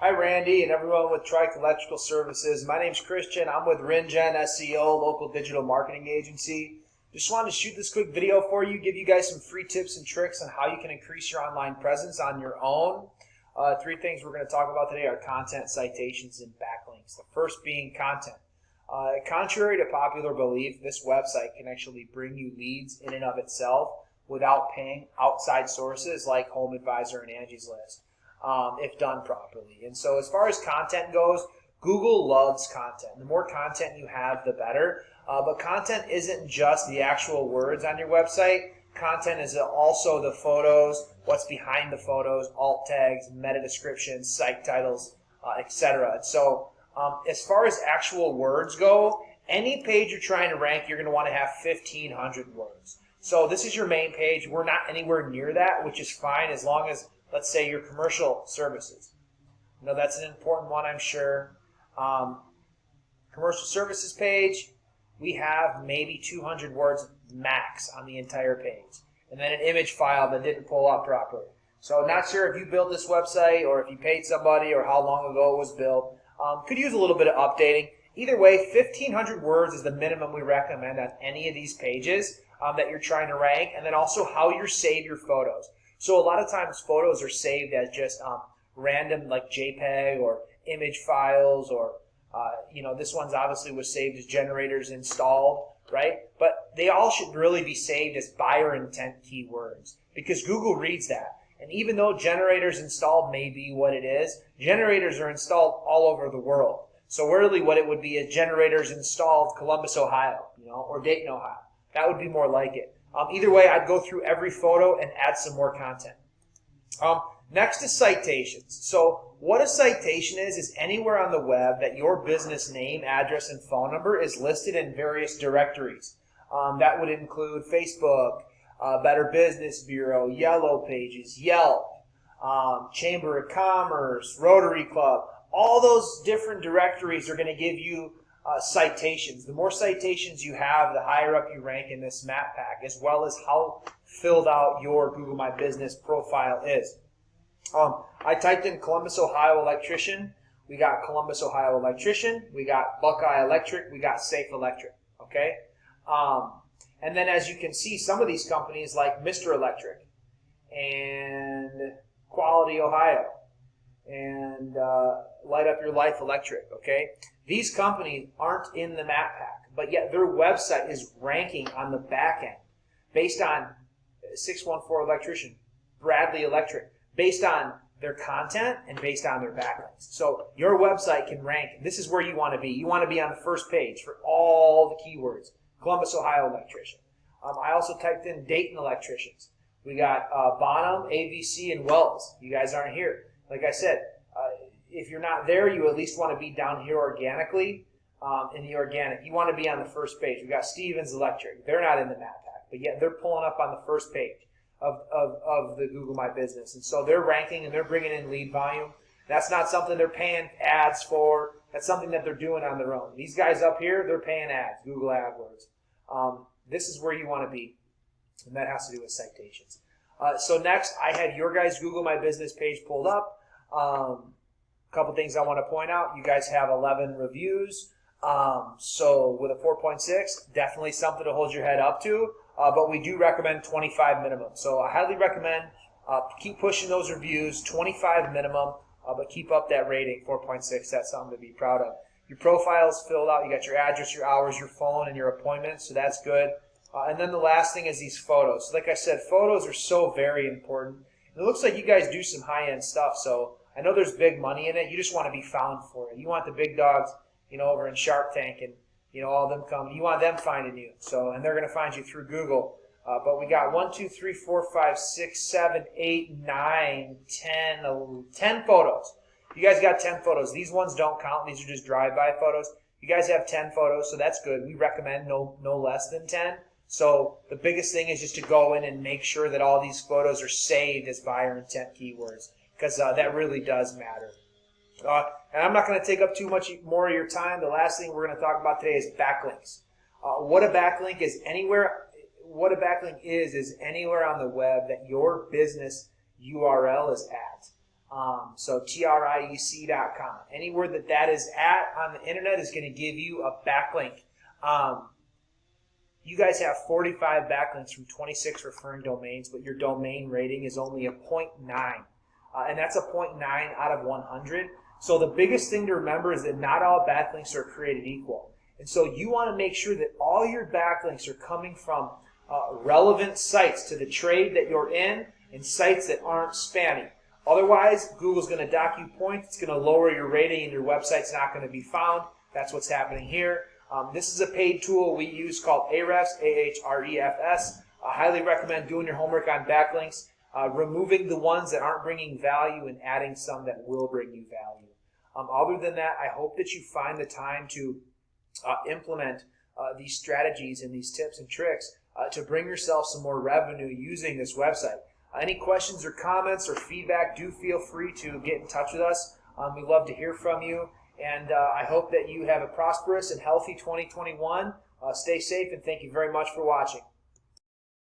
Hi Randy and everyone with Triec Electrical Services. My name's Christian. I'm with RenGen SEO, local digital marketing agency. Just wanted to shoot this quick video for you, give you guys some free tips and tricks on how you can increase your online presence on your own. Three things we're going to talk about today are content, citations, and backlinks. The first being content. Contrary to popular belief, this website can actually bring you leads in and of itself without paying outside sources like HomeAdvisor and Angie's List. If done properly. And so as far as content goes, Google loves content. The more content you have, the better. But content isn't just the actual words on your website. Content is also the photos, what's behind the photos, alt tags, meta descriptions, site titles, etc. And so as far as actual words go, any page you're trying to rank, you're going to want to have 1,500 words. So this is your main page. We're not anywhere near that, which is fine as long as, let's say, your commercial services. That's an important one, I'm sure. Commercial services page, we have maybe 200 words max on the entire page. And then an image file that didn't pull up properly. So not sure if you built this website or if you paid somebody or how long ago it was built. Could use a little bit of updating. Either way, 1,500 words is the minimum we recommend on any of these pages that you're trying to rank. And then also how you save your photos. So a lot of times photos are saved as just random like JPEG or image files or, this one's obviously was saved as generators installed, right? But they all should really be saved as buyer intent keywords because Google reads that. And even though generators installed may be what it is, generators are installed all over the world. So really what it would be is generators installed Columbus, Ohio, or Dayton, Ohio. That would be more like it. Either way, I'd go through every photo and add some more content. Next is citations. So what a citation is anywhere on the web that your business name, address, and phone number is listed in various directories. That would include Facebook, Better Business Bureau, Yellow Pages, Yelp, Chamber of Commerce, Rotary Club. All those different directories are going to give you citations. The more citations you have, the higher up you rank in this map pack, as well as how filled out your Google My Business profile is. I typed in Columbus, Ohio electrician. We got Columbus, Ohio electrician. We got Buckeye Electric. We got Safe Electric. Okay. And then as you can see, some of these companies like Mr. Electric and Quality Ohio and Light Up Your Life Electric, okay? These companies aren't in the map pack, but yet their website is ranking on the back end based on 614 Electrician, Bradley Electric, based on their content and based on their backlinks. So your website can rank. This is where you want to be. You want to be on the first page for all the keywords. Columbus, Ohio Electrician. I also typed in Dayton Electricians. We got Bonham, AVC, and Wells. You guys aren't here. Like I said, if you're not there, you at least want to be down here organically. In the organic, you want to be on the first page. We got Stevens Electric. They're not in the map pack, but yet they're pulling up on the first page of the Google My Business. And so they're ranking and they're bringing in lead volume. That's not something they're paying ads for. That's something that they're doing on their own. These guys up here, they're paying ads, Google AdWords. This is where you want to be, and that has to do with citations. So next, I had your guys' Google My Business page pulled up. A couple things I want to point out. You guys have 11 reviews. So with a 4.6, definitely something to hold your head up to. But we do recommend 25 minimum. So I highly recommend keep pushing those reviews, 25 minimum, but keep up that rating, 4.6. That's something to be proud of. Your profile is filled out. You got your address, your hours, your phone, and your appointments. So that's good. And then the last thing is these photos. So like I said, photos are so very important. And it looks like you guys do some high-end stuff. So I know there's big money in it. You just want to be found for it. You want the big dogs, over in Shark Tank and, all them coming. You want them finding you. So, and they're going to find you through Google. But we got 1, 2, 3, 4, 5, 6, 7, 8, 9, 10 photos. You guys got 10 photos. These ones don't count. These are just drive-by photos. You guys have 10 photos, so that's good. We recommend no less than 10. So the biggest thing is just to go in and make sure that all these photos are saved as buyer intent keywords because that really does matter. And I'm not going to take up too much more of your time. The last thing we're going to talk about today is backlinks. What a backlink is anywhere on the web that your business URL is at. So triec.com. Anywhere that is at on the internet is going to give you a backlink. You guys have 45 backlinks from 26 referring domains, but your domain rating is only a 0.9. And that's a 0.9 out of 100. So the biggest thing to remember is that not all backlinks are created equal. And so you want to make sure that all your backlinks are coming from relevant sites to the trade that you're in and sites that aren't spammy. Otherwise, Google's going to dock you points. It's going to lower your rating and your website's not going to be found. That's what's happening here. This is a paid tool we use called Ahrefs, Ahrefs. I highly recommend doing your homework on backlinks, removing the ones that aren't bringing value and adding some that will bring you value. Other than that, I hope that you find the time to implement these strategies and these tips and tricks to bring yourself some more revenue using this website. Any questions or comments or feedback, do feel free to get in touch with us. We'd love to hear from you. And I hope that you have a prosperous and healthy 2021. Stay safe, and thank you very much for watching.